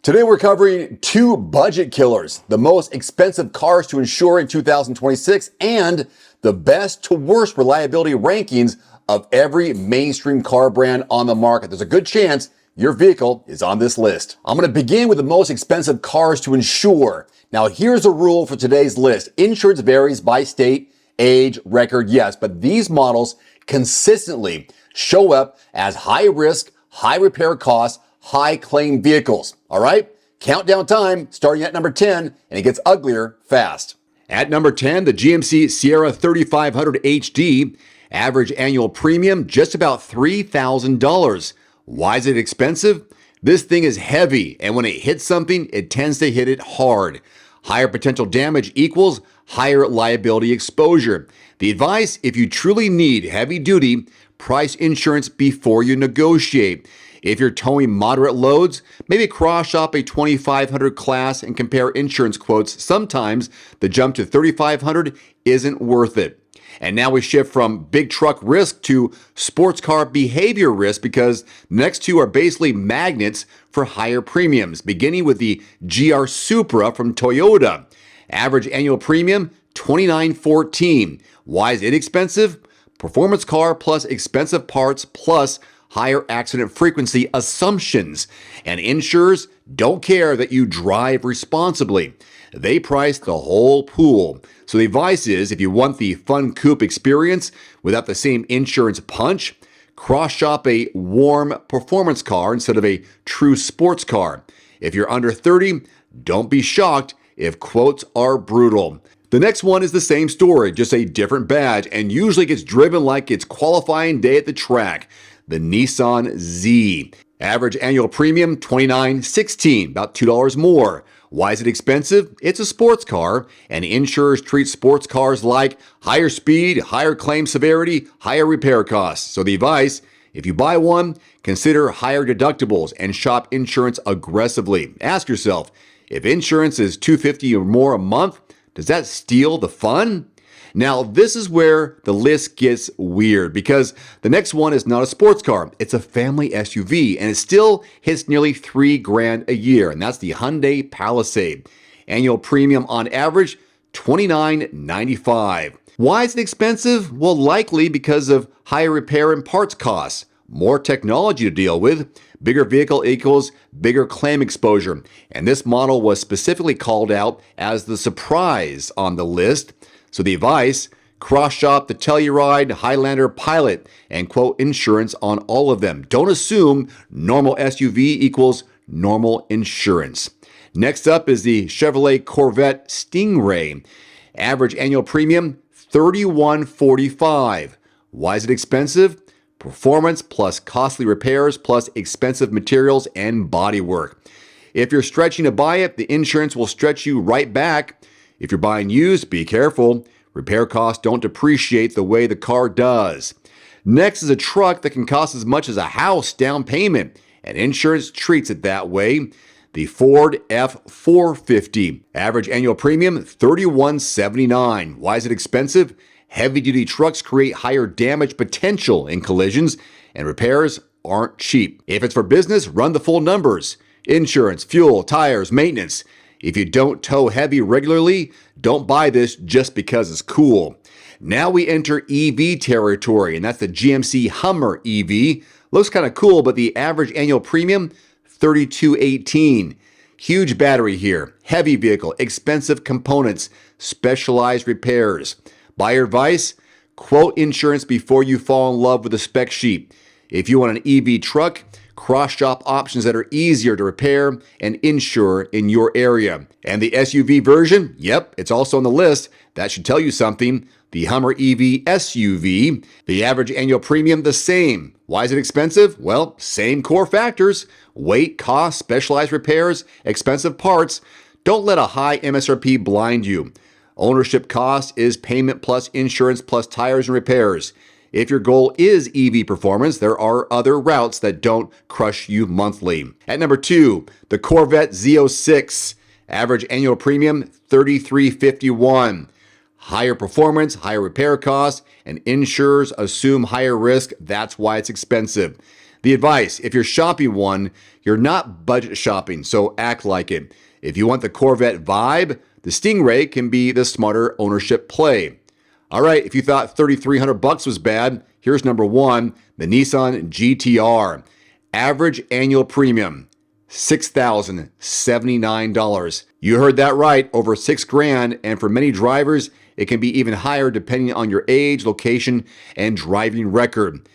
Today we're covering two budget killers, the most expensive cars to insure in 2026 and the best to worst reliability rankings of every mainstream car brand on the market. There's a good chance your vehicle is on this list. I'm going to begin with the most expensive cars to insure. Now here's a rule for today's list. Insurance varies by state, age, record, yes, but these models consistently show up as high risk, high repair costs, high claim vehicles. All right? Countdown time starting at number 10, and it gets uglier fast. At number 10, the GMC Sierra 3500 HD, average annual premium just about $3,000. Why is it expensive? This thing is heavy, and when it hits something, it tends to hit it hard. Higher potential damage equals higher liability exposure. The advice, if you truly need heavy duty, price insurance before you negotiate. If you're towing moderate loads, maybe cross-shop a 2500 class and compare insurance quotes. Sometimes the jump to 3500 isn't worth it. And now we shift from big truck risk to sports car behavior risk because the next two are basically magnets for higher premiums, beginning with the GR Supra from Toyota. Average annual premium, $2,914. Why is it expensive? Performance car plus expensive parts plus higher accident frequency assumptions. And insurers don't care that you drive responsibly. They price the whole pool. So the advice is, if you want the fun coupe experience without the same insurance punch, cross-shop a warm performance car instead of a true sports car. If you're under 30, don't be shocked if quotes are brutal. The next one is the same story, just a different badge, and usually gets driven like it's qualifying day at the track. The Nissan Z. Average annual premium, $2,916, about $2 more. Why is it expensive? It's a sports car, and insurers treat sports cars like higher speed, higher claim severity, higher repair costs. So the advice, if you buy one, consider higher deductibles and shop insurance aggressively. Ask yourself, if insurance is $250 or more a month, does that steal the fun? Now, this is where the list gets weird because the next one is not a sports car. It's a family SUV, and it still hits nearly $3,000 a year, and that's the Hyundai Palisade. Annual premium on average, $2,995. Why is it expensive? Well, likely because of higher repair and parts costs, more technology to deal with, bigger vehicle equals bigger claim exposure, and this model was specifically called out as the surprise on the list. So the advice, cross-shop the Telluride, Highlander, Pilot, and quote insurance on all of them. Don't assume normal SUV equals normal insurance. Next up is the Chevrolet Corvette Stingray. Average annual premium, $3,145. Why is it expensive? Performance plus costly repairs plus expensive materials and bodywork. If you're stretching to buy it, the insurance will stretch you right back. If you're buying used, be careful. Repair costs don't depreciate the way the car does. Next is a truck that can cost as much as a house down payment, and insurance treats it that way. The Ford F-450. Average annual premium, $3,179. Why is it expensive? Heavy-duty trucks create higher damage potential in collisions, and repairs aren't cheap. If it's for business, run the full numbers. Insurance, fuel, tires, maintenance. If you don't tow heavy regularly, don't buy this just because it's cool. Now we enter EV territory, and that's the GMC Hummer EV. Looks kind of cool, but the average annual premium, $3,218. Huge battery here, heavy vehicle, expensive components, specialized repairs. Buyer advice, quote insurance before you fall in love with the spec sheet. If you want an EV truck, cross-shop options that are easier to repair and insure in your area. And the SUV version, yep, it's also on the list. That should tell you something. The Hummer EV SUV, the average annual premium the same. Why is it expensive? Well, same core factors. Weight, cost, specialized repairs, expensive parts. Don't let a high MSRP blind you. Ownership cost is payment plus insurance plus tires and repairs. If your goal is EV performance, there are other routes that don't crush you monthly. At number 2, the Corvette Z06. Average annual premium, $3,351. Higher performance, higher repair costs, and insurers assume higher risk. That's why it's expensive. The advice, if you're shopping one, you're not budget shopping, so act like it. If you want the Corvette vibe, the Stingray can be the smarter ownership play. All right, if you thought $3,300 was bad, here's number one, the Nissan GT-R. Average annual premium, $6,079. You heard that right, over $6,000, and for many drivers, it can be even higher depending on your age, location, and driving record.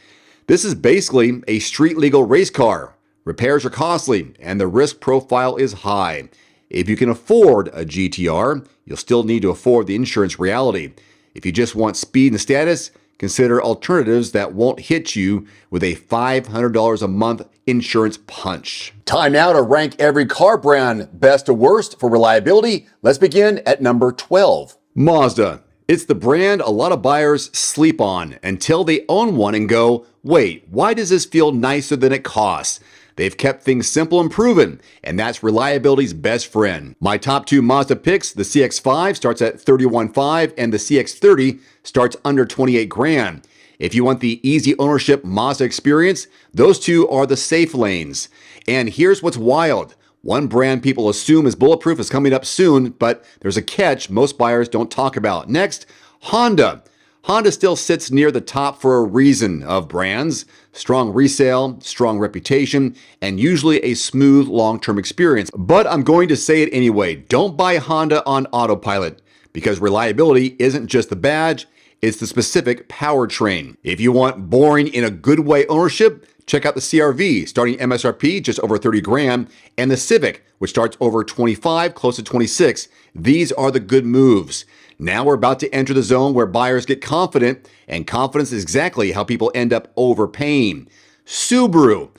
This is basically a street legal race car. Repairs are costly, and the risk profile is high. If you can afford a GT-R, you'll still need to afford the insurance reality. If you just want speed and status, consider alternatives that won't hit you with a $500 a month insurance punch. Time now to rank every car brand best to worst for reliability. Let's begin at number 12. Mazda. It's the brand a lot of buyers sleep on until they own one and go, wait, why does this feel nicer than it costs? They've kept things simple and proven, and that's reliability's best friend. My top two Mazda picks, the CX-5 starts at $31,500 and the CX-30 starts under $28,000. If you want the easy ownership Mazda experience, those two are the safe lanes. And here's what's wild. One brand people assume is bulletproof is coming up soon, but there's a catch most buyers don't talk about. Next, Honda. Honda still sits near the top for a reason of brands. Strong resale, strong reputation, and usually a smooth long-term experience. But I'm going to say it anyway. Don't buy Honda on autopilot because reliability isn't just the badge, it's the specific powertrain. If you want boring in a good way ownership, check out the CR-V, starting MSRP just over $30,000, and the Civic, which starts over $25,000, close to $26,000. These are the good moves. Now we're about to enter the zone where buyers get confident, and confidence is exactly how people end up overpaying. Subaru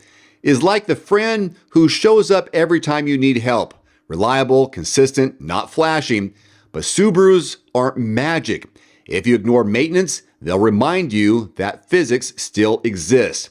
is like the friend who shows up every time you need help. Reliable, consistent, not flashing, but Subarus aren't magic. If you ignore maintenance, they'll remind you that physics still exists.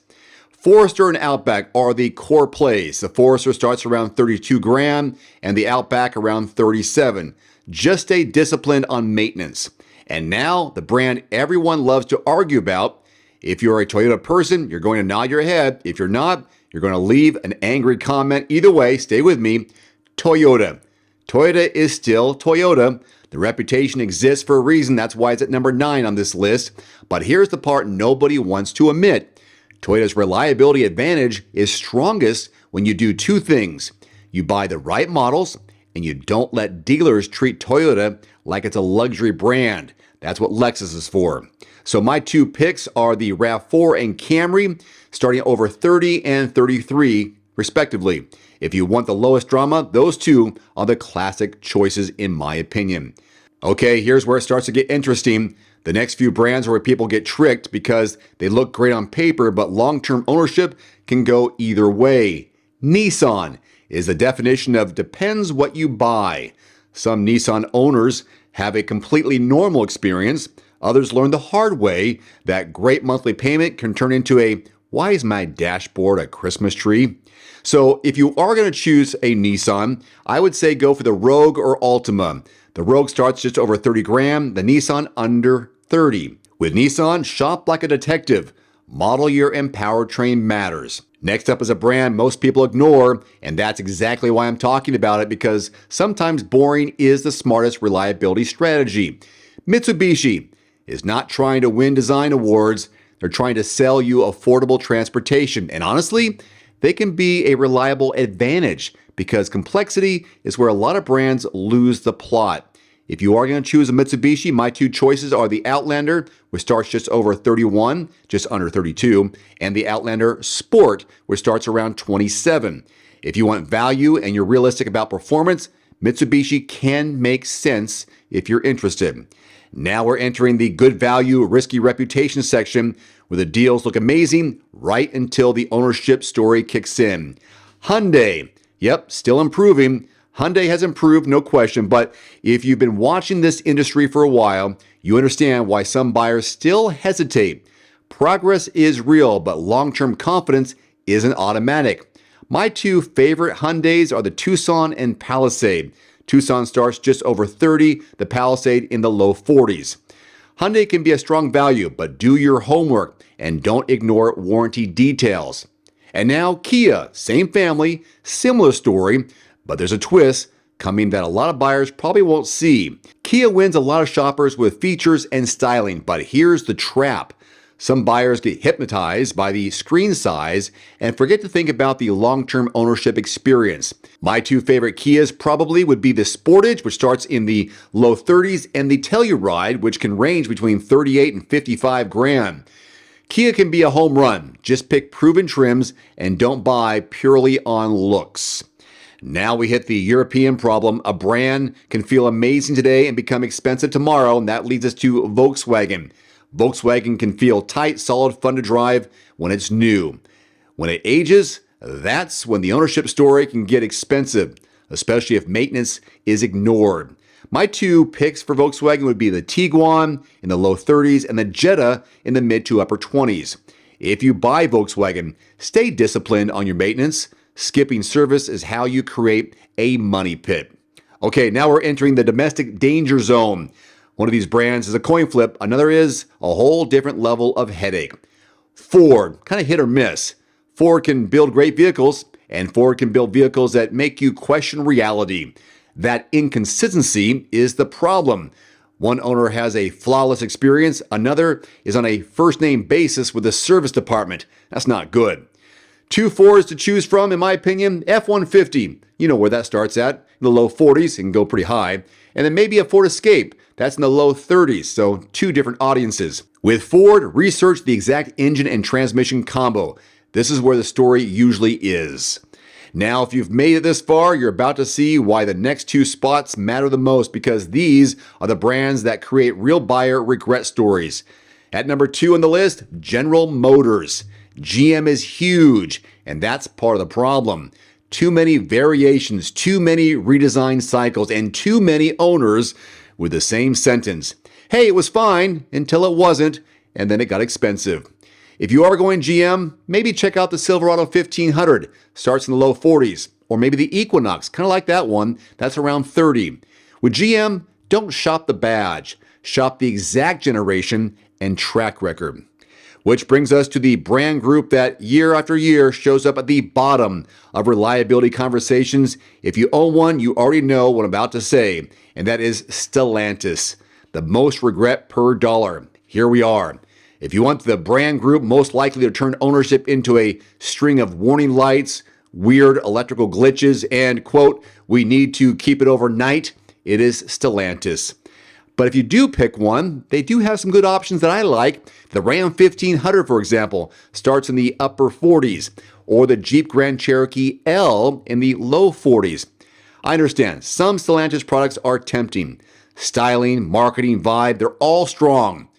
Forester and Outback are the core plays. The Forester starts around $32,000 and the Outback around $37,000. Just stay disciplined on maintenance. And now, the brand everyone loves to argue about. If you're a Toyota person, you're going to nod your head. If you're not, you're going to leave an angry comment. Either way, stay with me. Toyota. Toyota is still Toyota. The reputation exists for a reason. That's why it's at number 9 on this list. But here's the part nobody wants to admit. Toyota's reliability advantage is strongest when you do two things. You buy the right models, and you don't let dealers treat Toyota like it's a luxury brand. That's what Lexus is for. So my two picks are the RAV4 and Camry, starting over $30,000 and $33,000 respectively. If you want the lowest drama, those two are the classic choices in my opinion. Okay, here's where it starts to get interesting. The next few brands are where people get tricked because they look great on paper, but long-term ownership can go either way. Nissan is the definition of depends what you buy. Some Nissan owners have a completely normal experience. Others learn the hard way that great monthly payment can turn into a why is my dashboard a Christmas tree? So if you are going to choose a Nissan, I would say go for the Rogue or Altima. The Rogue starts just over $30,000, the Nissan under $30,000. With Nissan, shop like a detective. Model year and powertrain matters. Next up is a brand most people ignore, and that's exactly why I'm talking about it, because sometimes boring is the smartest reliability strategy. Mitsubishi is not trying to win design awards. They're trying to sell you affordable transportation. And honestly, they can be a reliable advantage because complexity is where a lot of brands lose the plot. If you are going to choose a Mitsubishi, my two choices are the Outlander, which starts just over $31,000, just under $32,000, and the Outlander Sport, which starts around $27,000. If you want value and you're realistic about performance, Mitsubishi can make sense if you're interested. Now we're entering the good value, risky reputation section where the deals look amazing right until the ownership story kicks in. Hyundai, yep, still improving. Hyundai has improved, no question, but if you've been watching this industry for a while, you understand why some buyers still hesitate. Progress is real, but long-term confidence isn't automatic. My two favorite Hyundais are the Tucson and Palisade. Tucson starts just over $30,000, the Palisade in the low $40s. Hyundai can be a strong value, but do your homework and don't ignore warranty details. And now Kia, same family, similar story, but there's a twist coming that a lot of buyers probably won't see. Kia wins a lot of shoppers with features and styling, but here's the trap. Some buyers get hypnotized by the screen size and forget to think about the long-term ownership experience. My two favorite Kias probably would be the Sportage, which starts in the low 30s, and the Telluride, which can range between 38 and 55 grand. Kia can be a home run. Just pick proven trims and don't buy purely on looks. Now we hit the European problem. A brand can feel amazing today and become expensive tomorrow, and that leads us to Volkswagen. Volkswagen can feel tight, solid, fun to drive when it's new. When it ages, that's when the ownership story can get expensive, especially if maintenance is ignored. My two picks for Volkswagen would be the Tiguan in the low 30s and the Jetta in the mid to upper 20s. If you buy Volkswagen, stay disciplined on your maintenance. Skipping service is how you create a money pit. Okay, now we're entering the domestic danger zone. One of these brands is a coin flip. Another is a whole different level of headache. Ford, kind of hit or miss. Ford can build great vehicles, and Ford can build vehicles that make you question reality. That inconsistency is the problem. One owner has a flawless experience. Another is on a first-name basis with the service department. That's not good. Two Fords to choose from, in my opinion. F-150, you know where that starts at, in the low 40s, it can go pretty high. And then maybe a Ford Escape, that's in the low 30s, so two different audiences. With Ford, research the exact engine and transmission combo. This is where the story usually is. Now, if you've made it this far, you're about to see why the next two spots matter the most, because these are the brands that create real buyer regret stories. At number 2 on the list, General Motors. GM is huge, and that's part of the problem. Too many variations, too many redesign cycles, and too many owners with the same sentence. Hey, it was fine until it wasn't, and then it got expensive. If you are going GM, maybe check out the Silverado 1500, starts in the low 40s, or maybe the Equinox, kind of like that one, that's around 30. With GM, don't shop the badge, shop the exact generation and track record. Which brings us to the brand group that year after year shows up at the bottom of reliability conversations. If you own one, you already know what I'm about to say, and that is Stellantis, the most regret per dollar. Here we are. If you want the brand group most likely to turn ownership into a string of warning lights, weird electrical glitches, and, quote, we need to keep it overnight, it is Stellantis. But if you do pick one, they do have some good options that I like. The Ram 1500, for example, starts in the upper 40s, or the Jeep Grand Cherokee L in the low 40s. I understand some Stellantis products are tempting. Styling, marketing, vibe, they're all strong.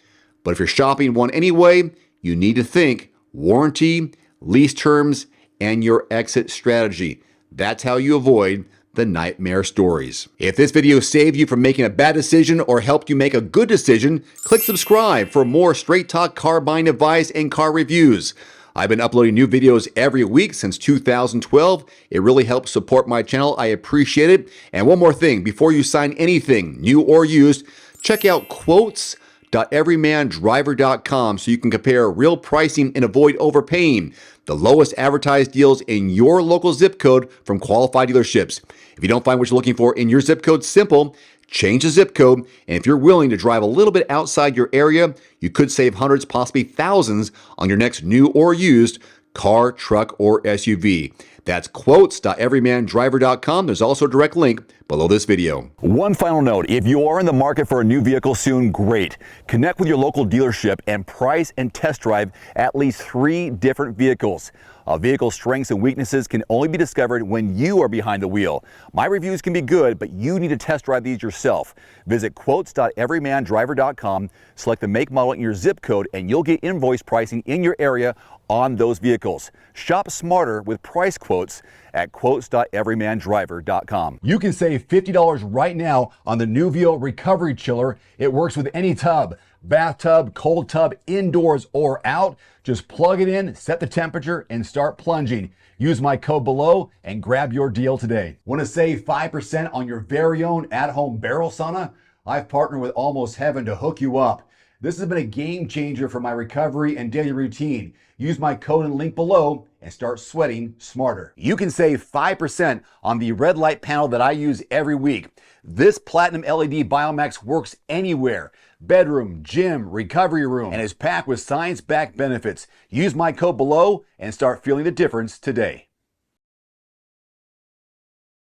But if you're shopping one anyway, you need to think warranty, lease terms, and your exit strategy. That's how you avoid the nightmare stories. If this video saved you from making a bad decision or helped you make a good decision, click subscribe for more straight talk car buying advice and car reviews. I've been uploading new videos every week since 2012. It really helps support my channel. I appreciate it. And one more thing, before you sign anything, new or used, check out quotes.everymandriver.com so you can compare real pricing and avoid overpaying. The lowest advertised deals in your local zip code from qualified dealerships. If you don't find what you're looking for in your zip code, simple. Change the zip code, and if you're willing to drive a little bit outside your area, you could save hundreds, possibly thousands on your next new or used car, truck, or SUV. That's quotes.everymandriver.com. There's also a direct link below this video. One final note, if you are in the market for a new vehicle soon, great. Connect with your local dealership and price and test drive at least 3 different vehicles. A vehicle's strengths and weaknesses can only be discovered when you are behind the wheel. My reviews can be good, but you need to test drive these yourself. Visit quotes.everymandriver.com, select the make, model, and your zip code, and you'll get invoice pricing in your area on those vehicles. Shop smarter with price quotes at quotes.everymandriver.com. You can save $50 right now on the Nuvio Recovery Chiller. It works with any tub, bathtub, cold tub, indoors or out. Just plug it in, set the temperature, and start plunging. Use my code below and grab your deal today. Want to save 5% on your very own at-home barrel sauna? I've partnered with Almost Heaven to hook you up. This has been a game changer for my recovery and daily routine. Use my code and link below and start sweating smarter. You can save 5% on the red light panel that I use every week. This platinum LED Biomax works anywhere: bedroom, gym, recovery room, and is packed with science-backed benefits. Use my code below and start feeling the difference today.